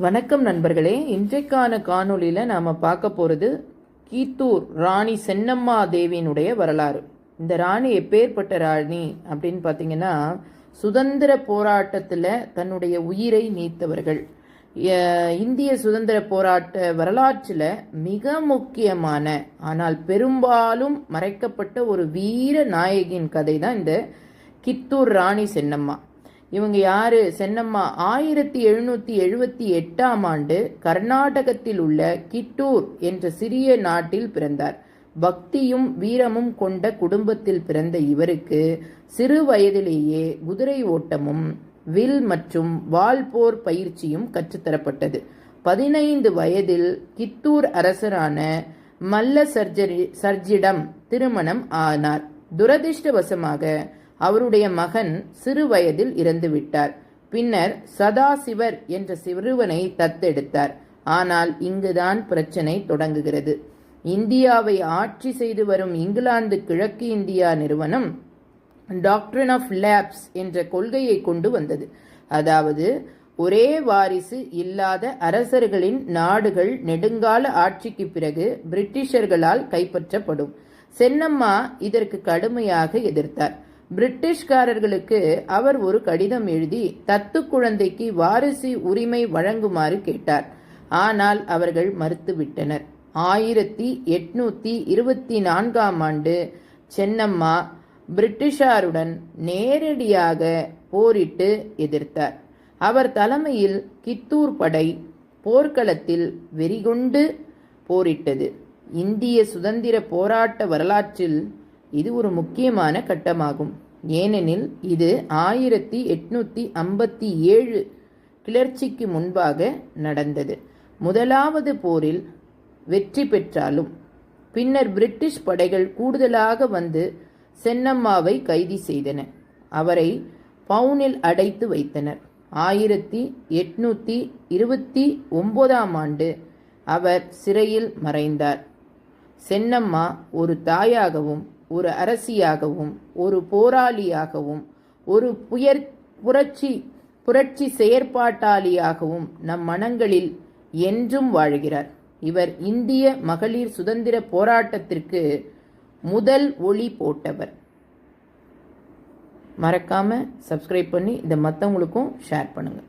வணக்கம் நண்பர்களே. இன்றைக்கான காணொளியில் நாம் பார்க்க போகிறது கீத்தூர் ராணி சென்னம்மா தேவியினுடைய வரலாறு. இந்த ராணி எப்பேற்பட்ட ராணி அப்படின்னு பார்த்தீங்கன்னா, சுதந்திர போராட்டத்தில் தன்னுடைய உயிரை நீத்தவர்கள். இந்திய சுதந்திர போராட்ட வரலாற்றில் மிக முக்கியமான ஆனால் பெரும்பாலும் மறைக்கப்பட்ட ஒரு வீர நாயகியின் கதை தான் இந்த கித்தூர் ராணி சென்னம்மா. இவங்க யாரு? சென்னம்மா 1778 கர்நாடகத்தில் உள்ள கிட்டூர் என்ற சிறிய நாட்டில் பிறந்தார். பக்தியும் வீரமும் கொண்ட குடும்பத்தில் பிறந்த இவருக்கு சிறு வயதிலேயே குதிரை ஓட்டமும் வில் மற்றும் வால்போர் பயிற்சியும் கற்றுத்தரப்பட்டது. 15 வயதில் கித்தூர் அரசரான மல்ல சர்ஜிடம் திருமணம் ஆனார். துரதிர்ஷ்டவசமாக அவருடைய மகன் சிறு வயதில் இறந்துவிட்டார். பின்னர் சதாசிவர் என்ற சிறுவனை தத்தெடுத்தார். ஆனால் இங்குதான் பிரச்சனை தொடங்குகிறது. இந்தியாவை ஆட்சி செய்து வரும் இங்கிலாந்து கிழக்கு இந்தியா நிறுவனம் டாக்ட்ரின் ஆஃப் லேப்ஸ் என்ற கொள்கையை கொண்டு வந்தது. அதாவது ஒரே வாரிசு இல்லாத அரசர்களின் நாடுகள் நெடுங்கால ஆட்சிக்கு பிறகு பிரிட்டிஷர்களால் கைப்பற்றப்படும். சென்னம்மா இதற்கு கடுமையாக எதிர்த்தார். பிரிட்டிஷ்காரர்களுக்கு அவர் ஒரு கடிதம் எழுதி தத்து குழந்தைக்கு வாரிசு உரிமை வழங்குமாறு கேட்டார். ஆனால் அவர்கள் மறுத்துவிட்டனர். 1824 சென்னம்மா பிரிட்டிஷாருடன் நேரடியாக போரிட்டு எதிர்த்தார். அவர் தலைமையில் கித்தூர் படை போர்க்களத்தில் வெறிகொண்டு போரிட்டது. இந்திய சுதந்திர போராட்ட வரலாற்றில் இது ஒரு முக்கியமான கட்டமாகும். ஏனெனில் இது 1857 கிளர்ச்சிக்கு முன்பாக நடந்தது. முதலாவது போரில் வெற்றி பெற்றாலும் பின்னர் பிரிட்டிஷ் படைகள் கூடுதலாக வந்து சென்னம்மாவை கைது செய்தன. அவரை பவுனில் அடைத்து வைத்தனர். 1829 அவர் சிறையில் மறைந்தார். சென்னம்மா ஒரு தாயாகவும் ஒரு அரசியாகவும் ஒரு போராளியாகவும் ஒரு புரட்சி செயற்பாட்டாளியாகவும் நம் மனங்களில் என்றும் வாழ்கிறார். இவர் இந்திய மகளிர் சுதந்திர போராட்டத்திற்கு முதல் ஒளி போட்டவர். மறக்காம சப்ஸ்கிரைப் பண்ணி இதை மற்றவங்களுக்கும் ஷேர் பண்ணுங்க.